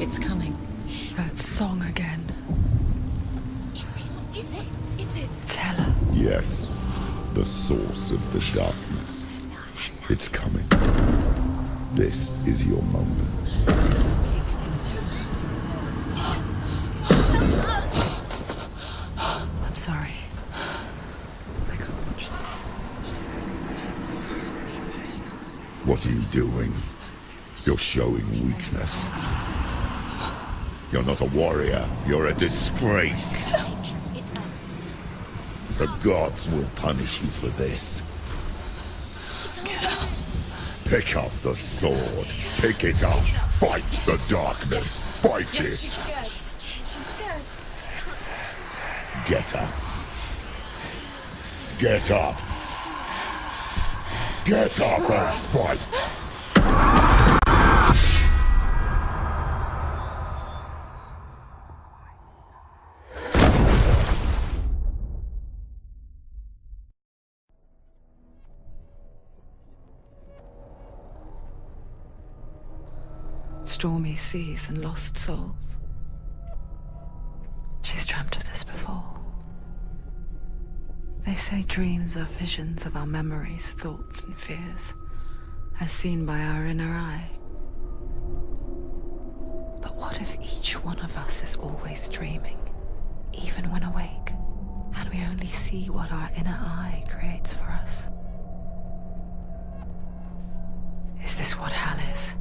It's coming. That song again. Is it? It's Hella. Yes, the source of the darkness. It's coming. This is your moment. I'm sorry. I can't watch this. What are you doing? You're showing weakness. You're not a warrior. You're a disgrace. The gods will punish you for this. Pick up the sword. Pick it up. Fight the darkness. Fight it. Get up. Get up. Get up and fight. Stormy seas and lost souls. She's dreamt of this before. They say dreams are visions of our memories, thoughts and fears, as seen by our inner eye. But what if each one of us is always dreaming, even when awake, and we only see what our inner eye creates for us? Is this what hell is?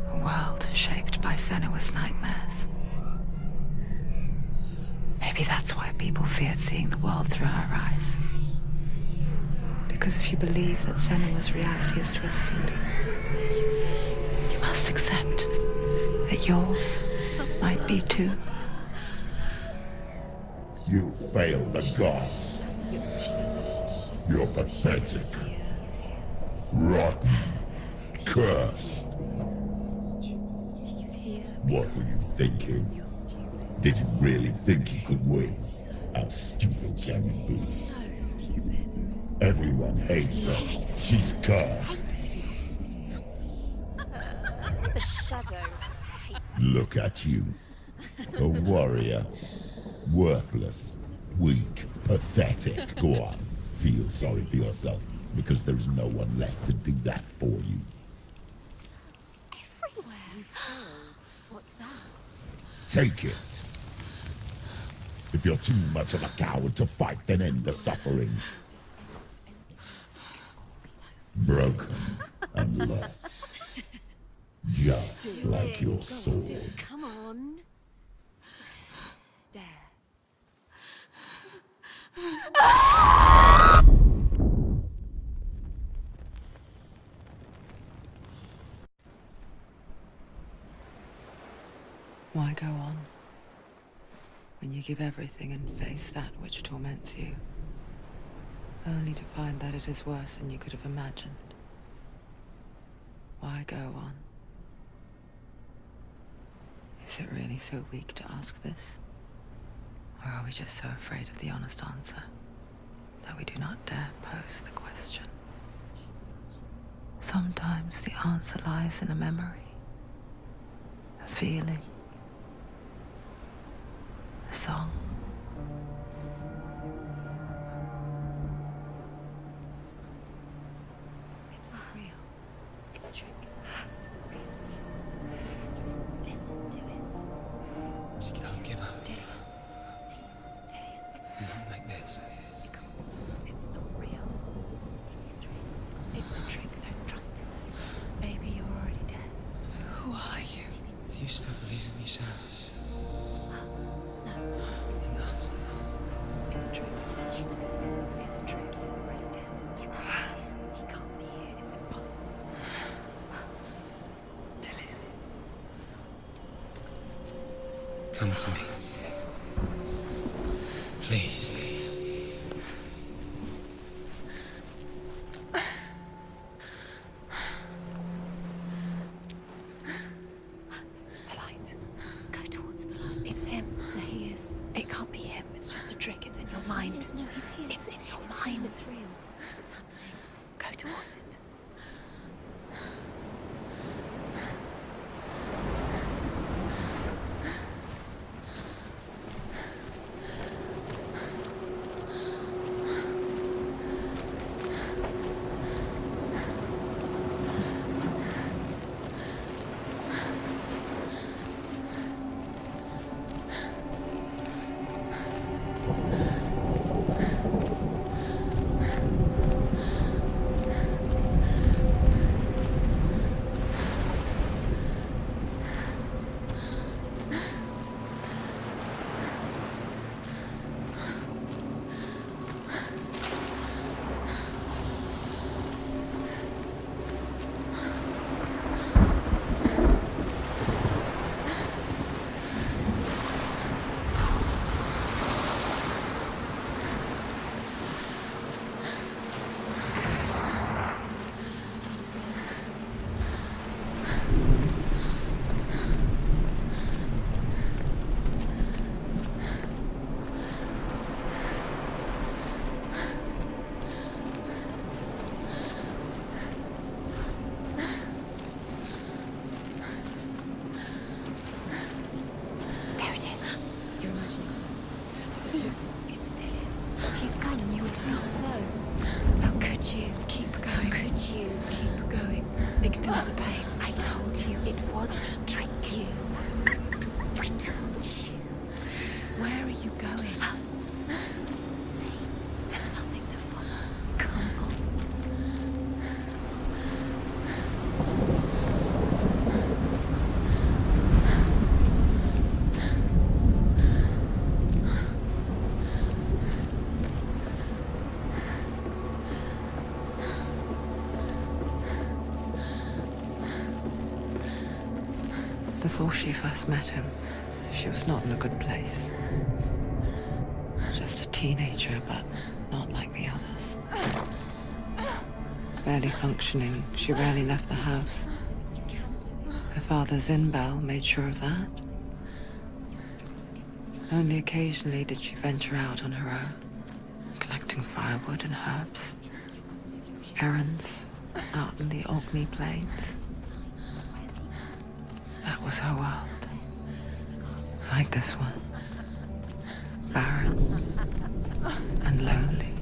A world shaped by Senua's nightmares. Maybe that's why people feared seeing the world through her eyes. Because if you believe that Senua's reality is twisted, you must accept that yours might be too. You failed the gods. You're pathetic. Rotten. Cursed. What were you thinking? Did you really think you could win? How stupid can you be? So stupid. Everyone hates her. She's cursed. The shadow hates. Look at you. A warrior. Worthless. Weak. Pathetic. Go on. Feel sorry for yourself, because there is no one left to do that for you. Everywhere. You failed. What's that? Take it. If you're too much of a coward to fight, then end the suffering. Broken and lost. Just like your sword. Come on. Dare. Why go on when you give everything and face that which torments you, only to find that it is worse than you could have imagined? Why go on? Is it really so weak to ask this? Or are we just so afraid of the honest answer that we do not dare pose the question? Sometimes the answer lies in a memory, a feeling, a song. It's not real. It's a trick. It's not real. It's real. Listen to it. Don't give up. Daddy. It's Not like this. It's not real. It is real. It's a trick. Don't trust it. Maybe you're already dead. Who are you? Do you still believe in yourself? No, it's not. It's a trick. She knows it's him. It's a trick. He's already dead. He can't be here. It's impossible. Come to me. Please. The light. Go towards the light. It's him. There he is. It can't be him. It's just a trick. It's in your mind. No, he's here. It's in your mind. It's real. It's happening. Go towards it. you. Keep going. Ignore the pain. I told you it was a trick. You. I told you. Where are you going? See, there's nothing to follow. Come on. Before she first met him, she was not in a good place. Just a teenager, but not like the others. Barely functioning, she rarely left the house. Her father's in-bell made sure of that. Only occasionally did she venture out on her own, collecting firewood and herbs. Errands out in the Orkney Plains. That was her world. Like this one. Barren and lonely.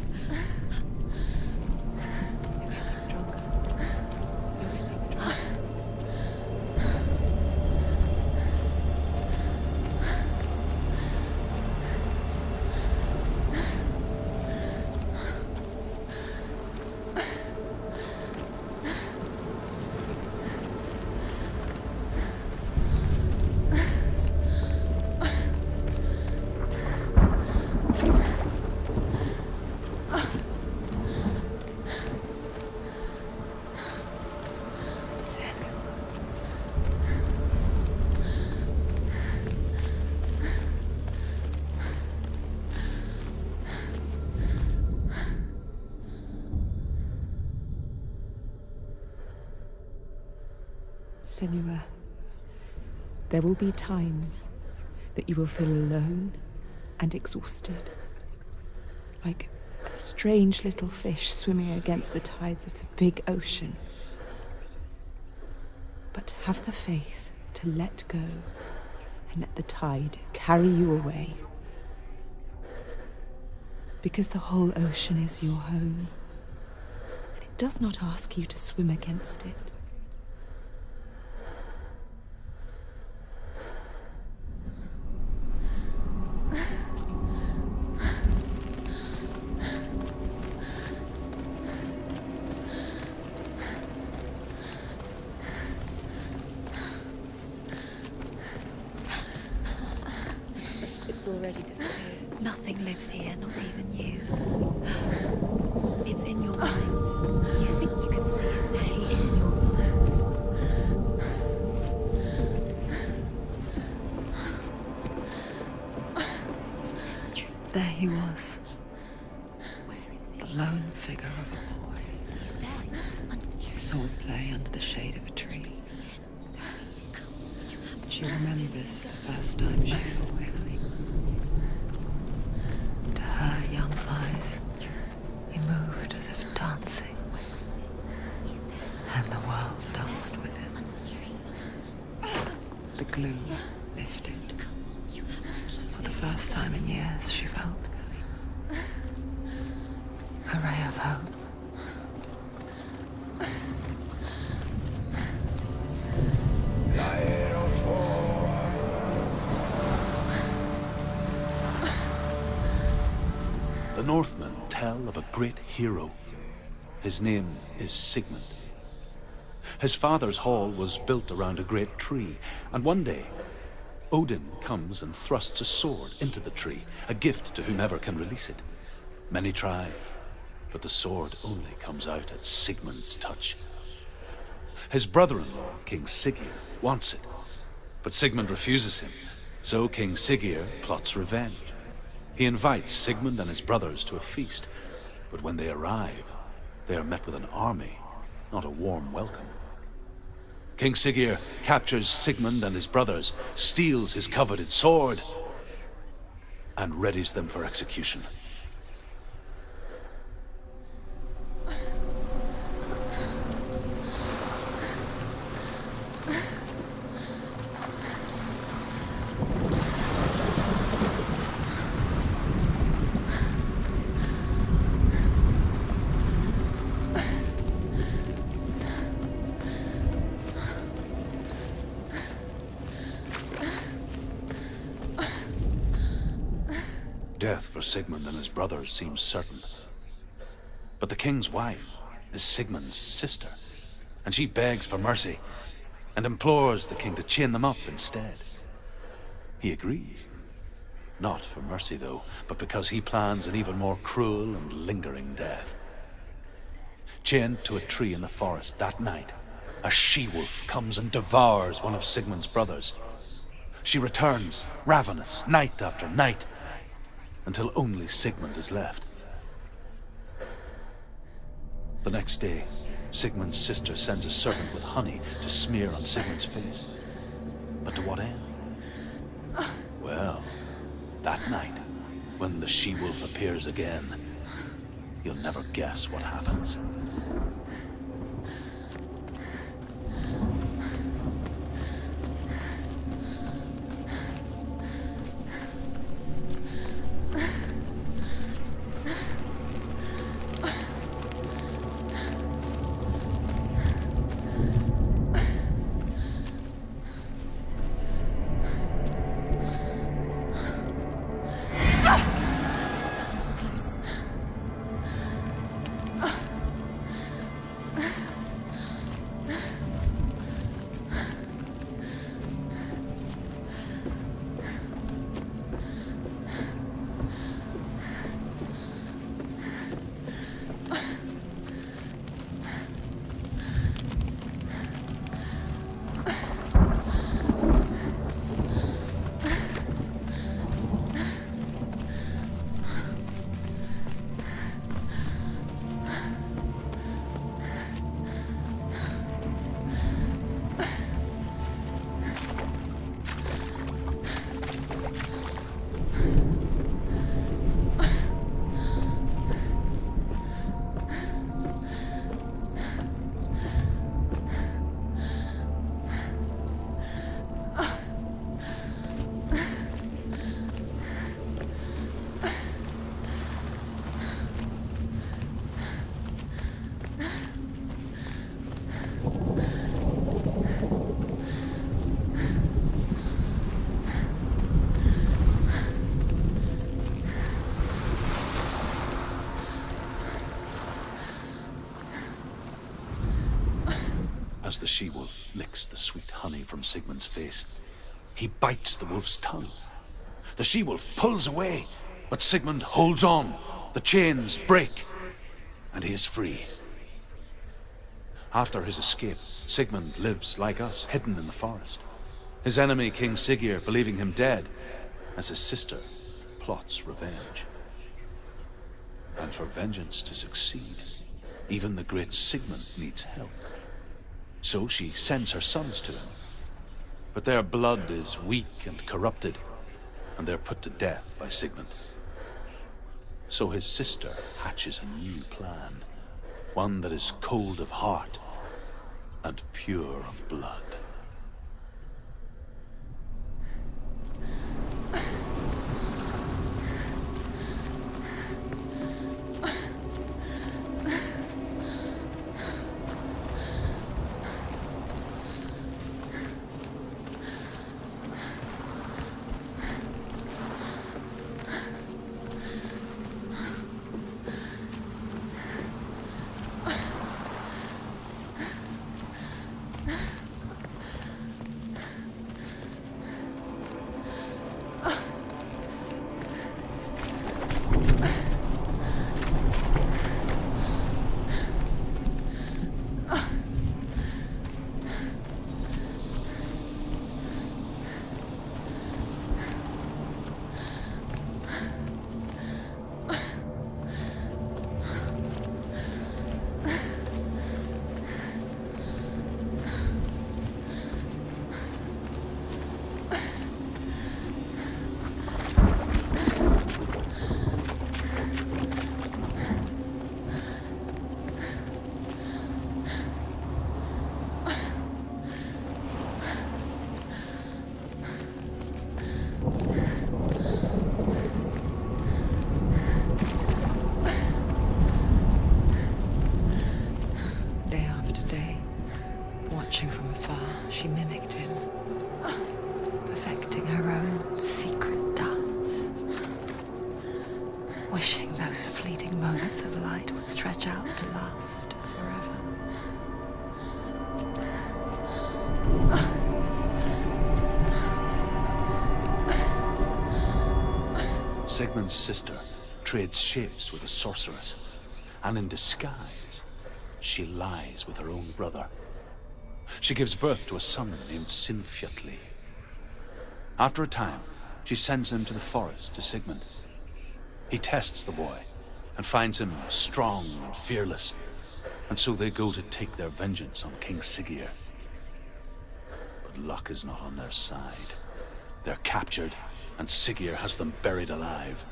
You're getting stronger. You're getting stronger. Senua, there will be times that you will feel alone and exhausted, like a strange little fish swimming against the tides of the big ocean. But have the faith to let go and let the tide carry you away. Because the whole ocean is your home, and it does not ask you to swim against it. It's already disappeared. Nothing lives here, not even you. It's in your mind. You think you can see it, but it's in your mind. There he was, Where is the he? lone figure of a boy. He's there, under the tree. Sword play under the shade of a tree. She remembers the first time she saw him. To her young eyes, he moved as if dancing, and the world danced with him. The gloom lifted. For the first time in years, she felt a ray of hope. The Northmen tell of a great hero. His name is Sigmund. His father's hall was built around a great tree, and one day, Odin comes and thrusts a sword into the tree, a gift to whomever can release it. Many try, but the sword only comes out at Sigmund's touch. His brother-in-law, King Siggeir, wants it, but Sigmund refuses him, so King Siggeir plots revenge. He invites Sigmund and his brothers to a feast, but when they arrive, they are met with an army, not a warm welcome. King Siggeir captures Sigmund and his brothers, steals his coveted sword, and readies them for execution. death for Sigmund and his brothers seems certain. But the king's wife is Sigmund's sister, and she begs for mercy and implores the king to chain them up instead. He agrees. Not for mercy, though, but because he plans an even more cruel and lingering death. Chained to a tree in the forest that night, a she-wolf comes and devours one of Sigmund's brothers. She returns, ravenous, night after night, until only Sigmund is left. The next day, Sigmund's sister sends a servant with honey to smear on Sigmund's face. But to what end? Well, that night, when the she-wolf appears again, you'll never guess what happens. Don't go too close. As the she-wolf licks the sweet honey from Sigmund's face, he bites the wolf's tongue. The she-wolf pulls away, but Sigmund holds on. The chains break, and he is free. After his escape, Sigmund lives like us, hidden in the forest. His enemy, King Siggeir, believing him dead, as his sister plots revenge. And for vengeance to succeed, even the great Sigmund needs help. So she sends her sons to him. But their blood is weak and corrupted, and they're put to death by Sigmund. So his sister hatches a new plan, one that is cold of heart and pure of blood. threads of light would stretch out to last forever. Sigmund's sister trades shapes with a sorceress, and in disguise, she lies with her own brother. She gives birth to a son named Sinfjotli. After a time, she sends him to the forest to Sigmund. He tests the boy and finds him strong and fearless, and so they go to take their vengeance on King Siggeir. But luck is not on their side. They're captured, and Siggeir has them buried alive.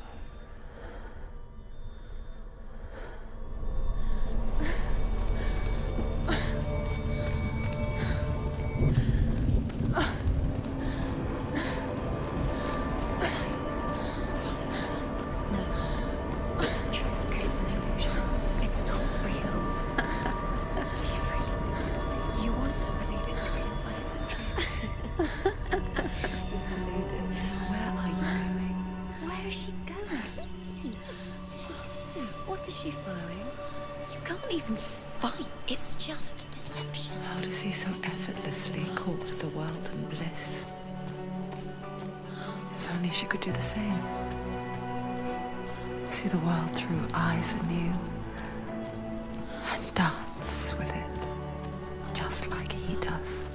It's a trick. It's an illusion. It's not real. Do you really want me? You want to believe it's real, but it's a trick. You're deluded. Where are you going? Where is she going? What is she following? You can't even fight. It's just deception. How does he so effortlessly court the world and bliss? If only she could do the same. See the world through eyes anew and dance with it, just like he does.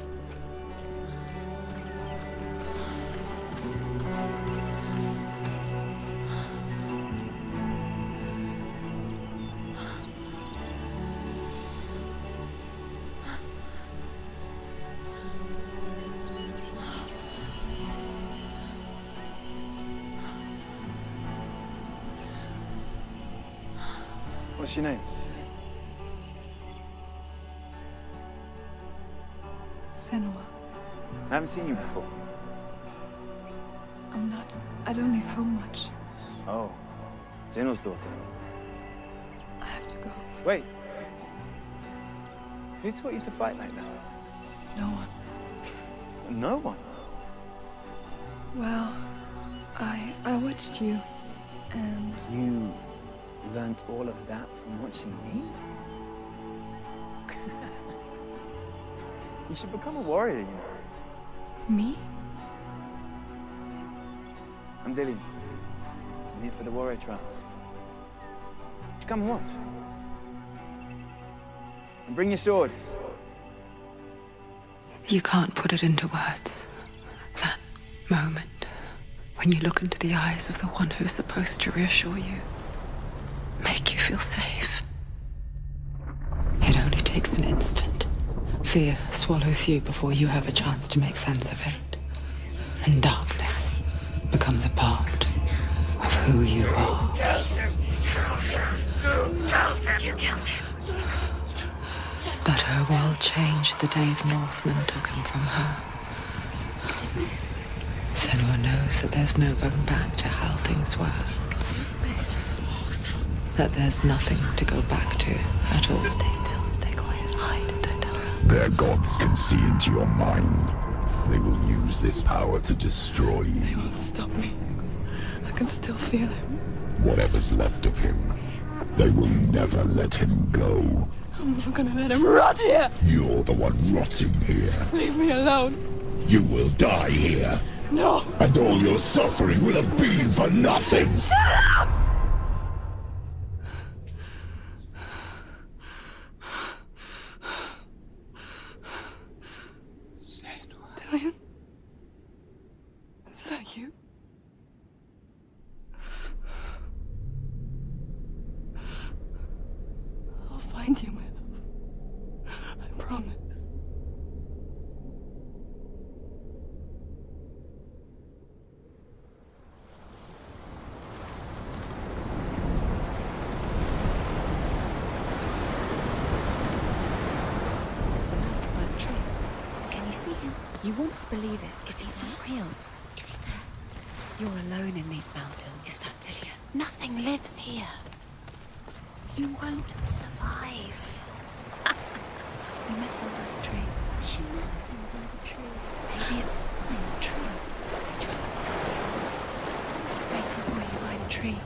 What's your name? Senua. I haven't seen you before. I don't leave home much. Oh, Zenua's daughter. I have to go. Wait. Who taught you to fight like that? No one. No one. Well, I watched you, and You learnt all of that from watching me? You should become a warrior, you know. me? I'm Dilly. I'm here for the warrior trials. Just come and watch. And bring your sword. You can't put it into words. That moment when you look into the eyes of the one who is supposed to reassure you, make you feel safe. It only takes an instant. Fear swallows you before you have a chance to make sense of it. And darkness becomes a part of who you are. You killed him. But her world changed the day the Northmen took him from her. Senua knows that there's no going back to how things were. That there's nothing to go back to at all. Stay still, stay quiet, hide, don't tell her. Their gods can see into your mind. They will use this power to destroy you. They won't stop me. I can still feel him. Whatever's left of him, they will never let him go. I'm not gonna let him rot here. You're the one rotting here. Leave me alone. You will die here. No. And all your suffering will have been for nothing. Shut up! Dillian? Is that you? I'll find you, my love. I promise. Can you see him? You want to believe it. Is he not real? Is he there? You're alone in these mountains. Is that Dillian? Nothing lives here. You won't survive. You met him by the tree. She met him by the tree. Maybe it's a sign, the tree. What's he trying to tell you? He's waiting for you by the tree.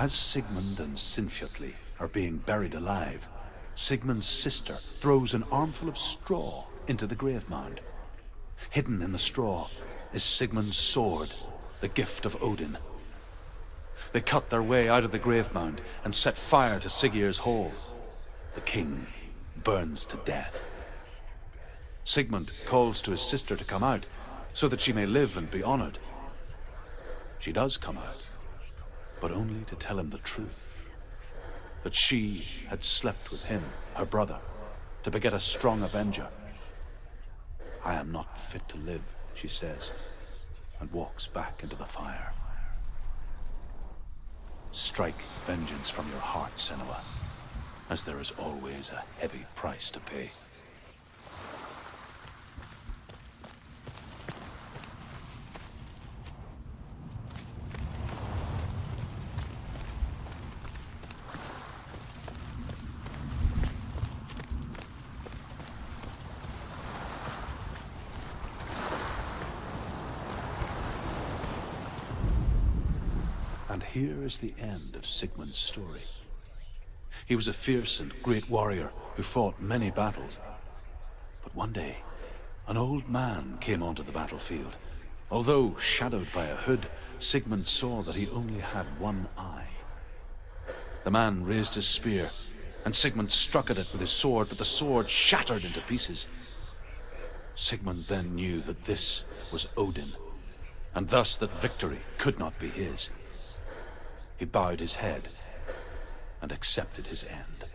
As Sigmund and Sinfjotli are being buried alive, Sigmund's sister throws an armful of straw into the grave mound. Hidden in the straw is Sigmund's sword, the gift of Odin. They cut their way out of the grave mound and set fire to Siggeir's hall. The king burns to death. Sigmund calls to his sister to come out so that she may live and be honored. She does come out, but only to tell him the truth. That she had slept with him, her brother, to beget a strong avenger. I am not fit to live, she says, and walks back into the fire. Strike vengeance from your heart, Senua, as there is always a heavy price to pay. And here is the end of Sigmund's story. He was a fierce and great warrior who fought many battles. But one day, an old man came onto the battlefield. Although shadowed by a hood, Sigmund saw that he only had one eye. The man raised his spear, and Sigmund struck at it with his sword, but the sword shattered into pieces. Sigmund then knew that this was Odin, and thus that victory could not be his. He bowed his head and accepted his end.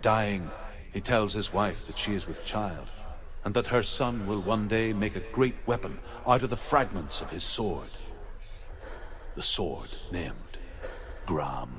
Dying, he tells his wife that she is with child, and that her son will one day make a great weapon out of the fragments of his sword. The sword named Gram.